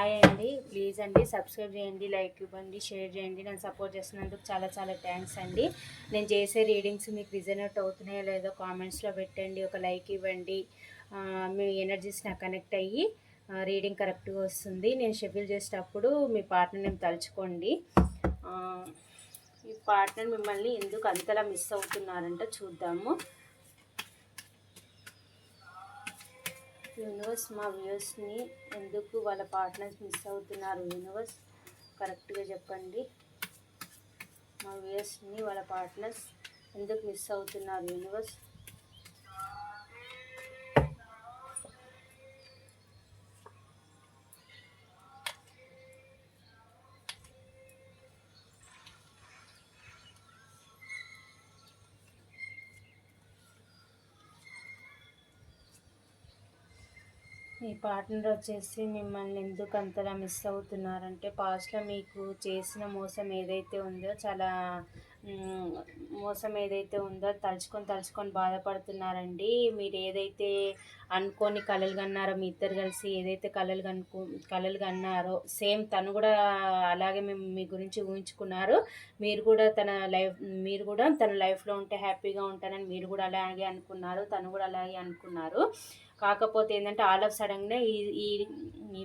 Hi అండి, please అండి subscribe చేయండి, లైక్ ఇవ్వండి, షేర్ చేయండి. నన్ను సపోర్ట్ చేస్తున్నందుకు చాలా చాలా థ్యాంక్స్ అండి. నేను చేసే రీడింగ్స్ మీకు రిజనేట్ అవుతున్నాయో లేదో కామెంట్స్లో పెట్టండి, ఒక లైక్ ఇవ్వండి. మీ ఎనర్జీస్ నాకు కనెక్ట్ అయ్యి రీడింగ్ కరెక్ట్గా వస్తుంది. నేను షెడ్యూల్ చేసేటప్పుడు మీ పార్ట్నర్ నేను తలుచుకోండి. ఈ పార్ట్నర్ మిమ్మల్ని ఎందుకు అంతలా మిస్ అవుతున్నారంట చూద్దాము. యూనివర్స్ మా వ్యూస్ని ఎందుకు వాళ్ళ పార్ట్నర్స్ మిస్ అవుతున్నారు? యూనివర్స్ కరెక్ట్గా చెప్పండి. మా వ్యూస్ని వాళ్ళ పార్ట్నర్స్ ఎందుకు మిస్ అవుతున్నారు? యూనివర్స్ మీ పార్ట్నర్ వచ్చేసి మిమ్మల్ని ఎందుకు అంతలా మిస్ అవుతున్నారంటే, పాస్ట్లో మీకు చేసిన మోసం ఏదైతే ఉందో మోసం ఏదైతే ఉందో తలుచుకొని బాధపడుతున్నారండి. మీరు ఏదైతే అనుకోని కలలు కన్నారో, మీ ఇద్దరు కలిసి ఏదైతే కలలు కన్నారో సేమ్ తను కూడా అలాగే మీ గురించి ఊహించుకున్నారు. మీరు కూడా తన లైఫ్లో ఉంటే హ్యాపీగా ఉంటానని మీరు కూడా అలాగే అనుకున్నారు, తను కూడా అలాగే అనుకున్నారు. కాకపోతే ఏంటంటే ఆల్ ఆఫ్ సడన్గా ఈ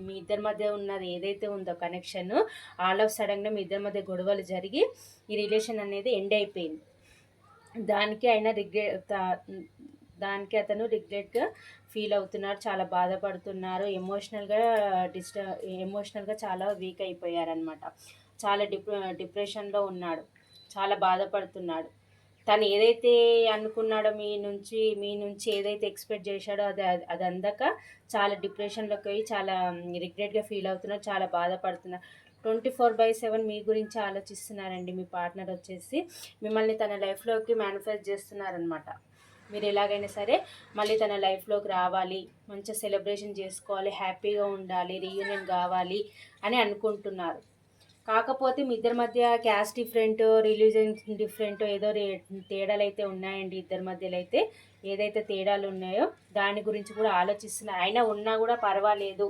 మీ ఇద్దరి మధ్య ఉన్నది ఏదైతే ఉందో కనెక్షన్, ఆల్ ఆఫ్ సడన్గా మీ ఇద్దరి మధ్య గొడవలు జరిగి ఈ రిలేషన్ అనేది ఎండ్ అయిపోయింది. దానికి అతను రిగ్రెట్గా ఫీల్ అవుతున్నారు, చాలా బాధపడుతున్నారు, ఎమోషనల్గా చాలా వీక్ అయిపోయారనమాట. చాలా డిప్రెషన్లో ఉన్నాడు, చాలా బాధపడుతున్నాడు. తను ఏదైతే అనుకున్నాడో మీ నుంచి ఏదైతే ఎక్స్పెక్ట్ చేశాడో అది అందక చాలా డిప్రెషన్లోకి పోయి చాలా రిగ్రెట్గా ఫీల్ అవుతున్నారు, చాలా బాధపడుతున్నారు. 24/7 మీ గురించి ఆలోచిస్తున్నారండి. మీ పార్ట్నర్ వచ్చేసి మిమ్మల్ని తన లైఫ్లోకి మేనిఫెస్ట్ చేస్తున్నారనమాట. మీరు ఎలాగైనా సరే మళ్ళీ తన లైఫ్లోకి రావాలి, మంచిగా సెలబ్రేషన్ చేసుకోవాలి, హ్యాపీగా ఉండాలి, రీయూనియన్ కావాలి అని అనుకుంటున్నారు. కాకపోతే మీ ఇద్దరి మధ్య క్యాస్ట్ డిఫరెంట్, రిలీజియన్ డిఫరెంట్, ఏదో తేడాలు అయితే ఉన్నాయండి. ఇద్దరి మధ్యలో అయితే ఏదైతే తేడాలు ఉన్నాయో దాని గురించి కూడా ఆలోచిస్తున్నారు. అయినా ఉన్నా కూడా పర్వాలేదు,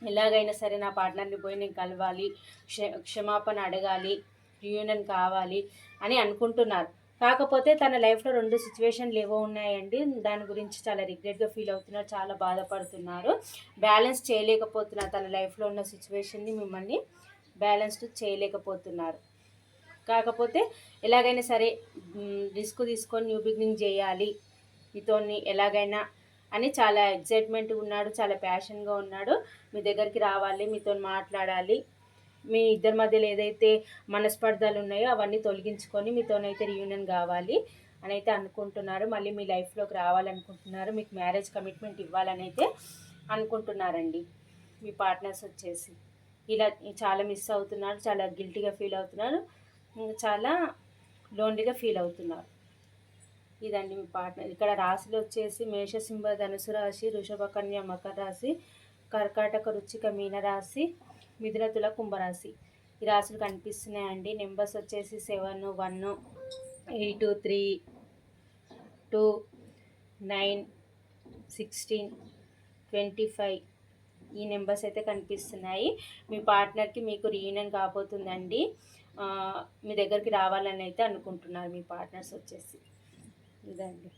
ఎలాగైనా సరే నా పార్ట్నర్ని పోయి నేను కలవాలి, క్షమాపణ అడగాలి, రీయూనియన్ కావాలి అని అనుకుంటున్నారు. కాకపోతే తన లైఫ్లో 2 సిచ్యువేషన్లు ఏవో ఉన్నాయండి. దాని గురించి చాలా రిగ్రెట్గా ఫీల్ అవుతున్నారు, చాలా బాధపడుతున్నారు, బ్యాలెన్స్ చేయలేకపోతున్నారు. తన లైఫ్లో ఉన్న సిచ్యువేషన్ని మిమ్మల్ని బ్యాలెన్స్డ్ చేయలేకపోతున్నారు. కాకపోతే ఎలాగైనా సరే రిస్క్ తీసుకొని న్యూ బిగినింగ్ చేయాలి మీతోని ఎలాగైనా అని చాలా ఎగ్జైట్మెంట్గా ఉన్నాడు, చాలా ప్యాషన్గా ఉన్నాడు. మీ దగ్గరికి రావాలి, మీతో మాట్లాడాలి, మీ ఇద్దరి మధ్యలో ఏదైతే మనస్పర్ధలు ఉన్నాయో అవన్నీ తొలగించుకొని మీతోనైతే రీయూనియన్ కావాలి అని అయితే అనుకుంటున్నారు. మళ్ళీ మీ లైఫ్లోకి రావాలనుకుంటున్నారు, మీకు మ్యారేజ్ కమిట్మెంట్ ఇవ్వాలని అయితే అనుకుంటున్నారండి. మీ పార్ట్నర్స్ వచ్చేసి ఇలా చాలా మిస్ అవుతున్నారు, చాలా గిల్టీగా ఫీల్ అవుతున్నారు, చాలా లోన్లీగా ఫీల్ అవుతున్నారు. ఇదండి మీ పార్ట్నర్. ఇక్కడ రాశులు వచ్చేసి మేషసింహ ధనుసు రాశి, వృషభ కన్య మకర రాశి, కర్కాటక వృశ్చిక మీన రాశి, మిథున తుల కుంభరాశి. ఈ రాశులు కనిపిస్తున్నాయండి. నెంబర్స్ వచ్చేసి 7, 1, 8, 3, 2, 9, 16, 25 ఈ నెంబర్స్ అయితే కనిపిస్తున్నాయి. మీ పార్ట్నర్కి మీకు రీయూనియన్ కాబోతుందండి. మీ దగ్గరికి రావాలని అయితే అనుకుంటున్నారు మీ పార్ట్నర్స్ వచ్చేసి. ఇదండి.